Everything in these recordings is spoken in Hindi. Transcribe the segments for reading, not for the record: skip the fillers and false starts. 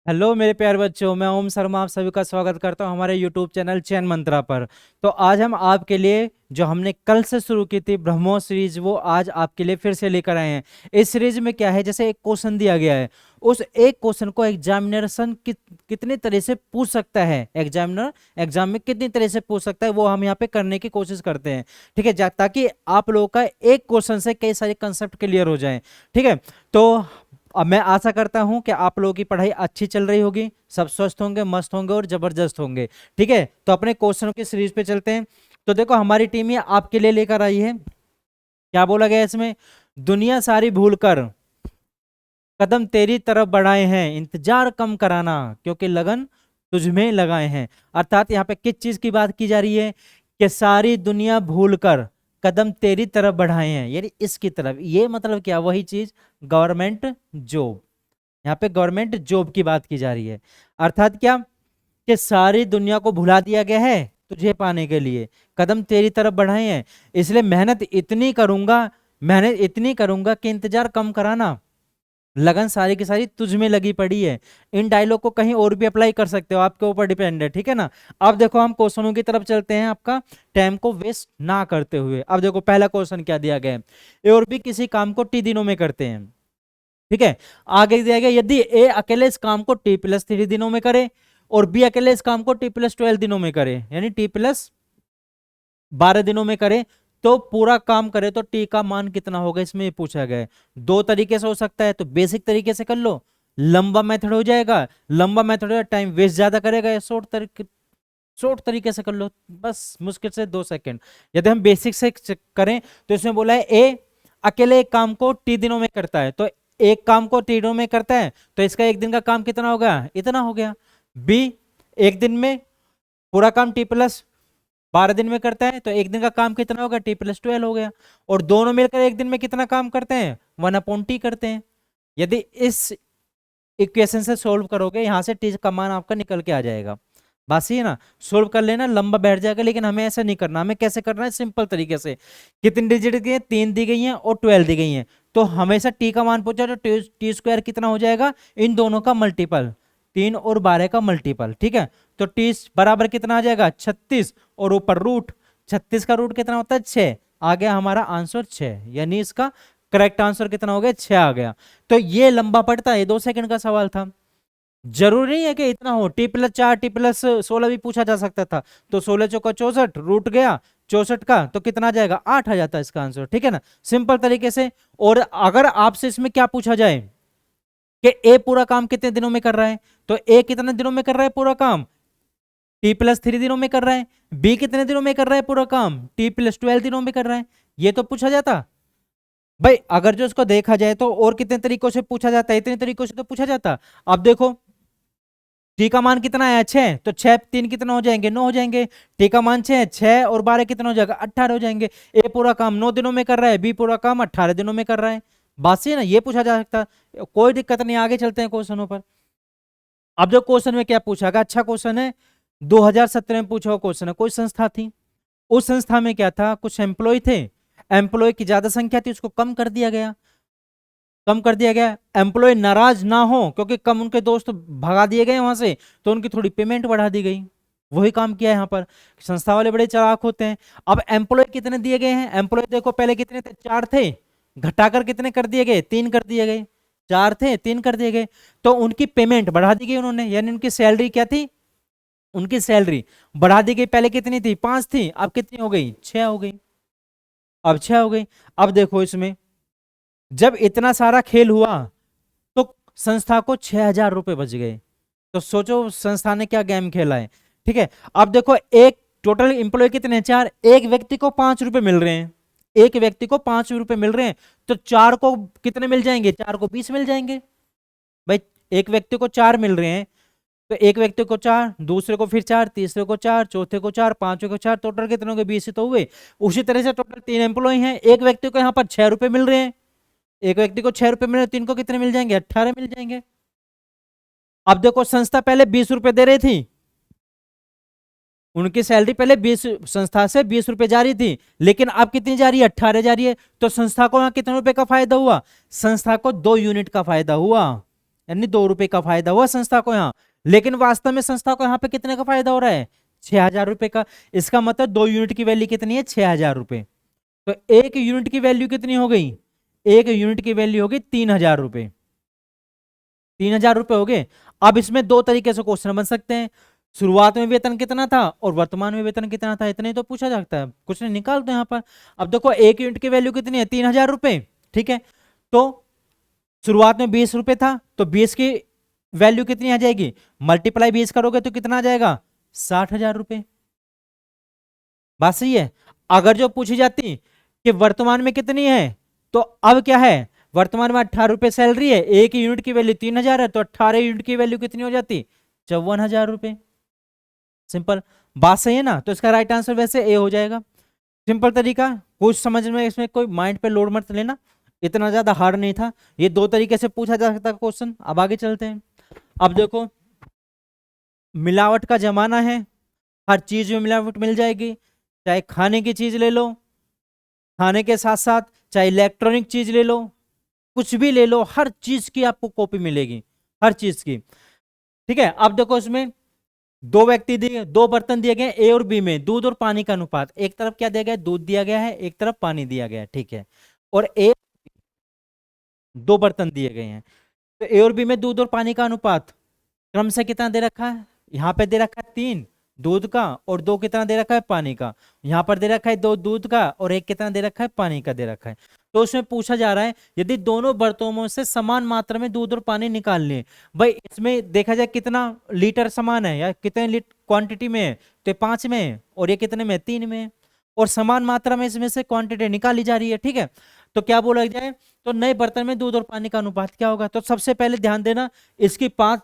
हेलो मेरे प्यारे बच्चों, मैं ओम शर्मा आप सभी का स्वागत करता हूं हमारे यूट्यूब चैनल चयन मंत्रा पर। तो आज हम आपके लिए जो हमने कल से शुरू की थी ब्रह्मोस सीरीज, वो आज आपके लिए फिर से लेकर आए हैं। इस सीरीज में क्या है, जैसे एक क्वेश्चन दिया गया है, उस एक क्वेश्चन को एग्जामिनेशन कितनी तरह से पूछ सकता है, एग्जामिनर एग्जाम में कितनी तरह से पूछ सकता है, वो हम यहाँ पे करने की कोशिश करते हैं। ठीक है, ताकि आप लोगों का एक क्वेश्चन से कई सारे कंसेप्ट क्लियर हो जाएं। ठीक है, तो अब मैं आशा करता हूं कि आप लोगों की पढ़ाई अच्छी चल रही होगी, सब स्वस्थ होंगे, मस्त होंगे और जबरदस्त होंगे। ठीक है, तो अपने क्वेश्चनों की सीरीज पे चलते हैं। तो देखो, हमारी टीम ये आपके लिए लेकर आई है। क्या बोला गया है इसमें? दुनिया सारी भूल कर कदम तेरी तरफ बढ़ाए हैं, इंतजार कम कराना, क्योंकि लगन तुझमें लगाए हैं। अर्थात यहाँ पे किस चीज की बात की जा रही है कि सारी दुनिया भूल कर कदम तेरी तरफ बढ़ाए हैं, यानी इसकी तरफ। ये मतलब क्या? वही चीज, गवर्नमेंट जॉब। यहाँ पे गवर्नमेंट जॉब की बात की जा रही है। अर्थात क्या कि सारी दुनिया को भुला दिया गया है तुझे पाने के लिए, कदम तेरी तरफ बढ़ाए हैं, इसलिए मेहनत इतनी करूंगा कि इंतजार कम कराना, लगन सारी की सारी तुझ में लगी पड़ी है। इन डायलॉग को कहीं और भी अप्लाई कर सकते हो, आपके ऊपर डिपेंड है। ठीक है ना? अब देखो, हम क्वेश्चनों की तरफ चलते हैं, आपका टाइम को वेस्ट ना करते हुए। अब देखो, पहला क्वेश्चन क्या दिया गया है? ए और बी किसी काम को टी दिनों में करते हैं। ठीक है, आगे दिया गया, यदि ए अकेले इस काम को T+3 दिनों में करे और बी अकेले इस काम को T+12 दिनों में करे, यानी T+12 दिनों में करे, तो पूरा काम करे तो टी का मान कितना होगा, इसमें पूछा गया है। दो तरीके से हो सकता है, तो बेसिक तरीके से कर लो, लंबा मेथड हो जाएगा, लंबा मेथड टाइम वेस्ट ज्यादा करेगा, या शॉर्ट तरीके से कर लो, बस मुश्किल से 2 सेकंड। यदि हम बेसिक से करें, तो इसमें बोला है ए अकेले एक काम को टी दिनों में करता है, तो एक काम को टी दिनों में करता है, तो इसका एक दिन का काम कितना होगा? इतना हो गया। बी एक दिन में पूरा काम T+12 दिन में करता है, तो एक दिन का काम कितना होगा? T+12 हो गया। और दोनों मिलकर एक दिन में कितना काम करते हैं? 1/T करते हैं। यदि इस इक्वेशन से सोल्व करोगे, यहां से टी का मान आपका निकल के आ जाएगा। बात सही है ना? सोल्व कर लेना, लंबा बैठ जाएगा, लेकिन हमें ऐसा नहीं करना। हमें कैसे करना है? सिंपल तरीके से। कितनी डिजिट दी है? 3 दी गई हैं और 12 दी गई हैं, तो हमेशा टी का मान पूछा तो टी स्क्वायर कितना हो जाएगा? इन दोनों का मल्टीपल, 3 और 12 का मल्टीपल। ठीक है, तो टी बराबर कितना आ जाएगा? 36, और ऊपर रूट, 36 का रूट कितना होता है? 6। आ गया हमारा आंसर 6, यानी इसका करेक्ट आंसर कितना हो गया? 6 आ गया। तो ये लंबा पड़ता है, 2 सेकंड का सवाल था। जरूरी नहीं है कि इतना हो, T+4 T+16 भी पूछा जा सकता था। तो 16 चौका 64, रूट गया 64 का, तो कितना आ जाएगा? 8 आ जाता है इसका आंसर। ठीक है ना? सिंपल तरीके से। और अगर आपसे इसमें क्या पूछा जाए कि ए पूरा काम कितने दिनों में कर रहा है, तो ए कितने दिनों में कर रहा है पूरा काम? T+3 दिनों में कर रहा है। बी कितने दिनों में कर रहा है पूरा काम? T+12 दिनों में कर रहा है। ये तो पूछा जाता भाई। अगर जो इसको देखा जाए तो और कितने तरीकों से पूछा जाता है, इतने तरीकों से तो पूछा जाता। अब देखो, टी का मान कितना है? 6, तो 6 3 कितना हो जाएंगे? 9 हो जाएंगे। टी का मान 6, 6 और 12 कितना हो जाएगा? 18 हो जाएंगे। ए पूरा काम 9 दिनों में कर रहा है, बी पूरा काम 18 दिनों में कर रहा है। बात सही है ना? ये पूछा जा सकता है, कोई दिक्कत नहीं। आगे चलते हैं क्वेश्चनों पर। अब जो क्वेश्चन में क्या पूछा गया, अच्छा क्वेश्चन है, 2017 में पूछा हुआ क्वेश्चन है। कोई संस्था थी, उस संस्था में क्या था, कुछ एम्प्लॉय थे, एम्प्लॉय की ज्यादा संख्या थी, उसको कम कर दिया गया। कम कर दिया गया, एम्प्लॉय नाराज ना हो, क्योंकि कम उनके दोस्त भगा दिए गए वहां से, तो उनकी थोड़ी पेमेंट बढ़ा दी गई। वही काम किया यहाँ पर। संस्था वाले बड़े चालाक होते हैं। अब एम्प्लॉय कितने दिए गए हैं? एम्प्लॉय देखो, पहले कितने थे? 4 थे, घटाकर कितने कर दिए गए? 3 कर दिए गए। 4 थे, 3 कर दिए गए, तो उनकी पेमेंट बढ़ा दी गई उन्होंने, यानी उनकी सैलरी क्या थी? उनकी सैलरी बढ़ा दी गई। पहले कितनी थी? 5 थी, अब कितनी हो गई? 6 हो गई। अब 6 हो गई। अब देखो, इसमें जब इतना सारा खेल हुआ, तो संस्था को 6,000 रुपए बच गए। तो सोचो संस्था ने क्या गेम खेला है। ठीक है, अब देखो, एक टोटल एम्प्लॉय कितने हैं? 4, एक व्यक्ति को 5 रुपए मिल रहे हैं, एक व्यक्ति को 5 रुपए मिल रहे हैं, तो 4 को कितने मिल जाएंगे? 4 को 20 मिल जाएंगे भाई। एक व्यक्ति को 4 मिल रहे हैं, तो एक व्यक्ति को 4, दूसरे को फिर 4, तीसरे को 4, चौथे को 4, पांचवे को 4, टोटल कितने हो गए? 20 ही तो हुए। उसी तरह से टोटल 3 एम्प्लॉय हैं, एक व्यक्ति को यहाँ पर 6 रुपए मिल रहे हैं, एक व्यक्ति को 6 रुपए मिल रहे हैं, 3 को कितने मिल जाएंगे? 18 मिल जाएंगे। अब देखो, संस्था पहले 20 रुपए दे रही थी, उनकी सैलरी पहले 20, संस्था से 20 रुपए जा रही थी, लेकिन अब कितनी जा रही है? 18 जा रही है। तो संस्था को यहाँ कितने रुपए का फायदा हुआ? संस्था को 2 यूनिट का फायदा हुआ। यानी 2 रुपए का फायदा हुआ संस्था को यहाँ। लेकिन वास्तव में संस्था को यहाँ पे कितने का फायदा हो रहा है? 6,000 रुपए का। इसका मतलब 2 यूनिट की वैल्यू कितनी है? 6,000 रुपए। तो 1 यूनिट की वैल्यू कितनी हो गई? 1 यूनिट की वैल्यू हो गई 3,000 रुपए। 3,000 रुपए हो गए। अब इसमें दो तरीके से क्वेश्चन बन सकते हैं, शुरुआत में वेतन कितना था और वर्तमान में वेतन कितना था, इतने तो पूछा जाता है। कुछ नहीं, निकाल दो यहाँ पर। अब देखो 1 यूनिट की वैल्यू कितनी है? 3,000 रुपए, ठीक है। तो शुरुआत में 20 रुपए था, तो 20 की वैल्यू कितनी आ जाएगी? मल्टीप्लाई 20 करोगे तो कितना आ जाएगा? 60,000 रुपए। बात सही है। अगर जो पूछी जाती कि वर्तमान में कितनी है, तो अब क्या है, वर्तमान में 18 रुपए सैलरी है, 1 यूनिट की वैल्यू 3,000 है, तो 18 यूनिट की वैल्यू कितनी हो जाती? 54,000 रुपए। सिंपल। बात सही है ना? तो इसका राइट आंसर वैसे ए हो जाएगा। सिंपल तरीका, कुछ समझ में, इसमें कोई माइंड पे लोड मत लेना, इतना ज्यादा हार्ड नहीं था। ये दो तरीके से पूछा जा सकता क्वेश्चन। अब आगे चलते हैं। अब देखो, मिलावट का जमाना है, हर चीज में मिलावट मिल जाएगी। चाहे खाने की चीज ले लो, खाने के साथ साथ चाहे इलेक्ट्रॉनिक चीज ले लो, कुछ भी ले लो, हर चीज की आपको कॉपी मिलेगी, हर चीज की। ठीक है। अब देखो, इसमें दो व्यक्ति दिए, दो बर्तन दिए गए ए और बी में, दूध और पानी का अनुपात। एक तरफ क्या दिया गया है? दूध दिया गया है, एक तरफ पानी दिया गया है, ठीक है। और ए, दो बर्तन दिए गए हैं, तो ए और बी में दूध और पानी का अनुपात क्रम से कितना दे रखा है? यहाँ पे दे रखा है 3 दूध का, और 2 कितना दे रखा है? पानी का। यहाँ पर दे रखा है 2 दूध का, और 1 कितना दे रखा है? पानी का दे रखा है। तो उसमें पूछा जा रहा है, यदि दोनों बर्तनों से समान मात्रा में दूध और पानी निकाल लें, भाई इसमें देखा जाए कितना लीटर समान है, या कितने लीटर क्वांटिटी में है, तो 5 में है, और ये कितने में? 3 में है। और समान मात्रा में इसमें से क्वांटिटी निकाली जा रही है, ठीक है। तो क्या बोला जाए, तो नए बर्तन में दूध और पानी का अनुपात क्या होगा? तो सबसे पहले ध्यान देना, इसकी 5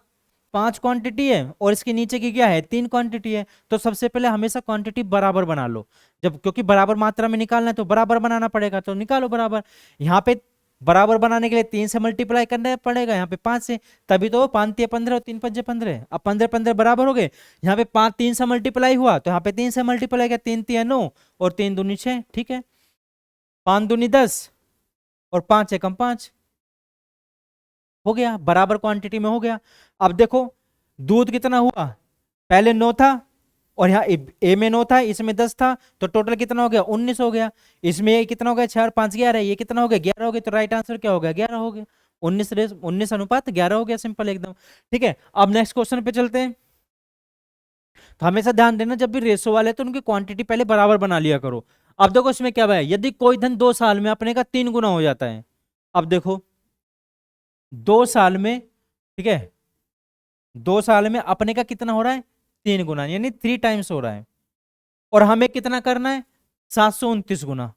क्वांटिटी है और इसके नीचे की क्या है? 3 क्वांटिटी है। तो सबसे पहले हमेशा क्वांटिटी बराबर बना लो, जब क्योंकि बराबर मात्रा में निकालना है तो बराबर बनाना पड़ेगा, तो निकालो बराबर। यहाँ पे बराबर बनाने के लिए 3 से मल्टीप्लाई करना पड़ेगा, यहाँ पे 5 से, तभी तो 5 तिया 15 और 3 पंजे 15। अब 15 15 बराबर हो गए। यहाँ पे 5 3 से मल्टीप्लाई हुआ, तो यहाँ पे 3 से मल्टीप्लाई किया, 3 तिया 9 और 3 दूनी 6, ठीक है। 5 दूनी 10 और 5 एकम 5, हो गया, बराबर क्वांटिटी में हो गया। अब देखो, दूध कितना हुआ? पहले 9 था, और यहाँ ए में 9 था, इसमें 10 था, तो टोटल कितना हो गया? 19 हो गया। इसमें ये कितना हो गया? 4 5 11, ये कितना हो गया? 11 हो गया। तो राइट आंसर क्या हो गया? 11 हो गया। 19 अनुपात 11 हो गया, सिंपल एकदम, ठीक है। अब नेक्स्ट क्वेश्चन पे चलते हैं। तो हमेशा ध्यान देना, जब भी रेशो वाले तो उनकी क्वांटिटी पहले बराबर बना लिया करो। अब देखो इसमें क्या है, यदि कोई धन 2 साल में अपने का 3 गुना हो जाता है। अब देखो 2 साल में, ठीक है, 2 साल में अपने का कितना हो रहा है? 3 गुना, यानी 3 टाइम्स हो रहा है। और हमें कितना करना है? 729 गुना।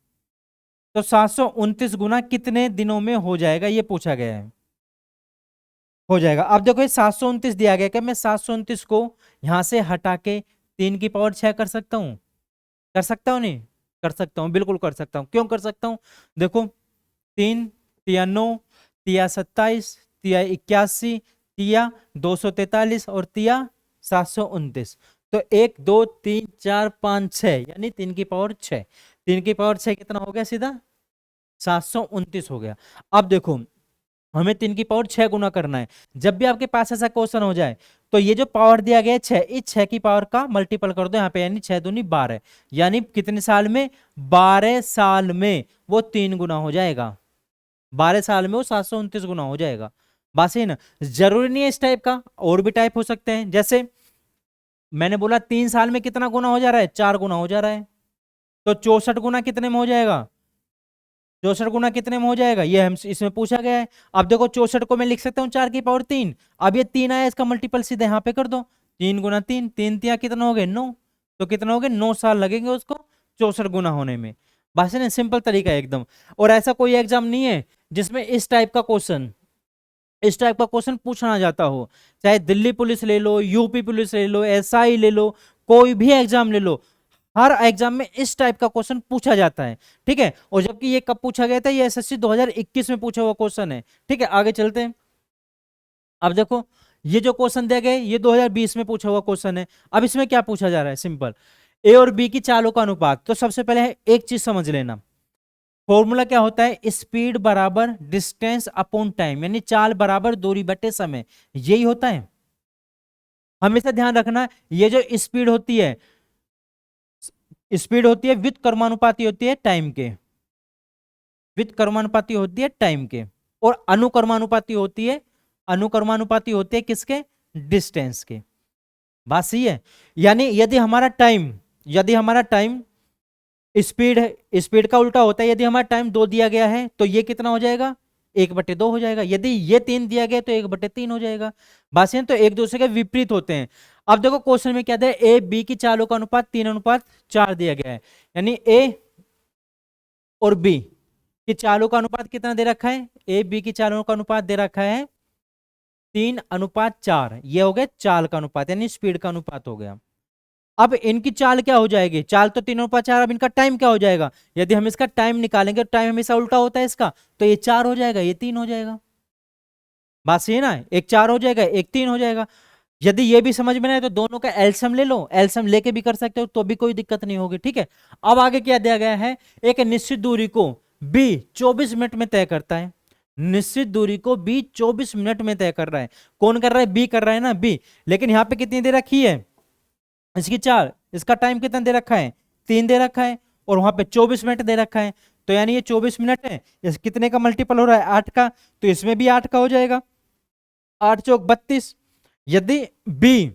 तो 729 गुना कितने दिनों में हो जाएगा, ये पूछा गया है। हो जाएगा। अब देखो ये 729 दिया गया, क्या मैं 729 को यहां से हटा के 3 की पावर 6 कर सकता हूं? कर सकता हूं नहीं? कर सकता हूं, बिल्कुल कर सकता हूं। क्यों कर सकता हूं? देखो 3 तिया 9 तिया 27 तिया 81 तिया 243 और तिया 729। तो 1 2 3 4 5 6, यानी 3 की पावर 6। 3 की पावर 6 कितना हो गया? सीधा 729 हो गया। अब देखो, हमें 3 की पावर 6 गुना करना है। जब भी आपके पास ऐसा क्वेश्चन हो जाए, तो ये जो पावर दिया गया है 6, इस 6 की पावर का मल्टीपल कर दो यहाँ पे, यानी 6 दूनी 12, यानी कितने साल में? 12 साल में वो 3 गुना हो जाएगा। 12 साल में वो 729 गुना हो जाएगा। बात सही ना? जरूरी नहीं है इस टाइप का, और भी टाइप हो सकते हैं। जैसे मैंने बोला 3 साल में कितना गुना हो जा रहा है? 4 गुना हो जा रहा है। तो 64 गुना कितने में हो जाएगा? 64 गुना कितने में हो जाएगा, ये हम इसमें पूछा गया है। अब देखो 64 को मैं लिख सकता हूँ 4 की पावर 3। अब ये 3 आया, इसका मल्टीपल सीधे यहाँ पे कर दो, 3 गुना 3, 3 तिया कितना हो गए? 9। तो कितना हो गए? 9 साल लगेंगे उसको 64 गुना होने में। बस ना, सिंपल तरीका है एकदम। और ऐसा कोई एग्जाम नहीं है जिसमें इस टाइप का क्वेश्चन पूछना जाता हो। चाहे दिल्ली पुलिस ले लो, यूपी पुलिस ले लो, एसआई ले लो, कोई भी एग्जाम ले लो, हर एग्जाम में इस टाइप का क्वेश्चन पूछा जाता है, ठीक है। और जबकि ये कब पूछा गया था? ये एसएससी 2021 में पूछा हुआ क्वेश्चन है, ठीक है। आगे चलते हैं। अब देखो, ये जो क्वेश्चन दिया गया ये 2020 में पूछा हुआ क्वेश्चन है। अब इसमें क्या पूछा जा रहा है? सिंपल, ए और बी की चालों का अनुपात। तो सबसे पहले एक चीज समझ लेना, फॉर्मूला क्या होता है, स्पीड बराबर डिस्टेंस अपॉन टाइम, यानी चाल बराबर दूरी बटे समय, यही होता है। हमेशा ध्यान रखना, ये जो स्पीड होती है, स्पीड होती है विद कर्मानुपाती होती है टाइम के, विद कर्मानुपाती होती है टाइम के, और अनुकर्मानुपाती होती है, अनुकर्मानुपाती होती है किसके, डिस्टेंस के। बात सही है। यानी यदि हमारा टाइम स्पीड है, स्पीड का उल्टा होता है, यदि हमारा टाइम 2 दिया गया है तो ये कितना हो जाएगा, 1/2 हो जाएगा। यदि ये 3 दिया गया तो 1/3 हो जाएगा। बस ये तो एक दूसरे के विपरीत होते हैं। अब देखो क्वेश्चन में क्या दिया, ए बी की चालों का अनुपात 3:4 दिया गया है, यानी ए और बी की चालों का अनुपात कितना दे रखा है, ए बी की चालों का अनुपात दे रखा है 3:4, ये हो गया चाल का अनुपात, यानी स्पीड का अनुपात हो गया। अब इनकी चाल क्या हो जाएगी, चाल तो 3:4, अब इनका टाइम क्या हो जाएगा, यदि हम इसका टाइम निकालेंगे, टाइम हमेशा उल्टा होता है इसका, तो ये 4 हो जाएगा, ये 3 हो जाएगा। बात सही है ना, एक 4 हो जाएगा, एक 3 हो जाएगा। यदि ये भी समझ में नहीं आए तो दोनों का एलसीएम ले लो, एलसीएम लेके भी कर सकते हो तो भी कोई दिक्कत नहीं होगी, ठीक है। अब आगे क्या दिया गया है, एक निश्चित दूरी को बी 24 मिनट में तय करता है, निश्चित दूरी को बी 24 मिनट में तय कर रहा है। कौन कर रहा है, बी कर रहा है ना, बी। लेकिन यहां पे कितनी दे रखी है, इसकी 4, इसका टाइम कितना दे रखा है, 3 दे रखा है, और वहां पे 24 मिनट दे रखा है, तो यानी ये 24 मिनट है, इस कितने का मल्टीपल हो रहा है, 8 का, तो इसमें भी 8 का हो जाएगा, 8 चौक 32। यदि बी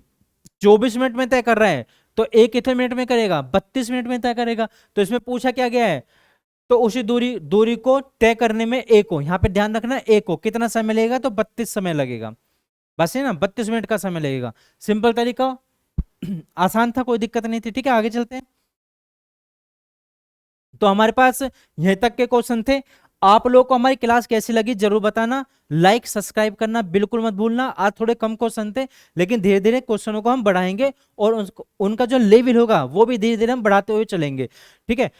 24 मिनट में तय कर रहा है तो ए कितने मिनट में करेगा, 32 मिनट में तय करेगा। तो इसमें पूछा क्या गया है, तो उसी दूरी दूरी को तय करने में ए को, यहां पे ध्यान रखना, ए को कितना समय लगेगा, तो 32 समय लगेगा। बस है ना, 32 मिनट का समय लगेगा। सिंपल तरीका, आसान था, कोई दिक्कत नहीं थी, ठीक है। आगे चलते हैं। तो हमारे पास यहीं तक के क्वेश्चन थे। आप लोगों को हमारी क्लास कैसी लगी जरूर बताना, लाइक सब्सक्राइब करना बिल्कुल मत भूलना। आज थोड़े कम क्वेश्चन थे, लेकिन धीरे धीरे क्वेश्चनों को हम बढ़ाएंगे, और उनका जो लेवल होगा वो भी धीरे धीरे हम बढ़ाते हुए चलेंगे, ठीक है।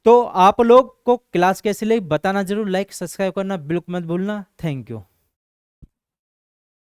तो आप लोग को क्लास कैसी लगी बताना जरूर, लाइक सब्सक्राइब करना बिल्कुल मत भूलना। Thank you.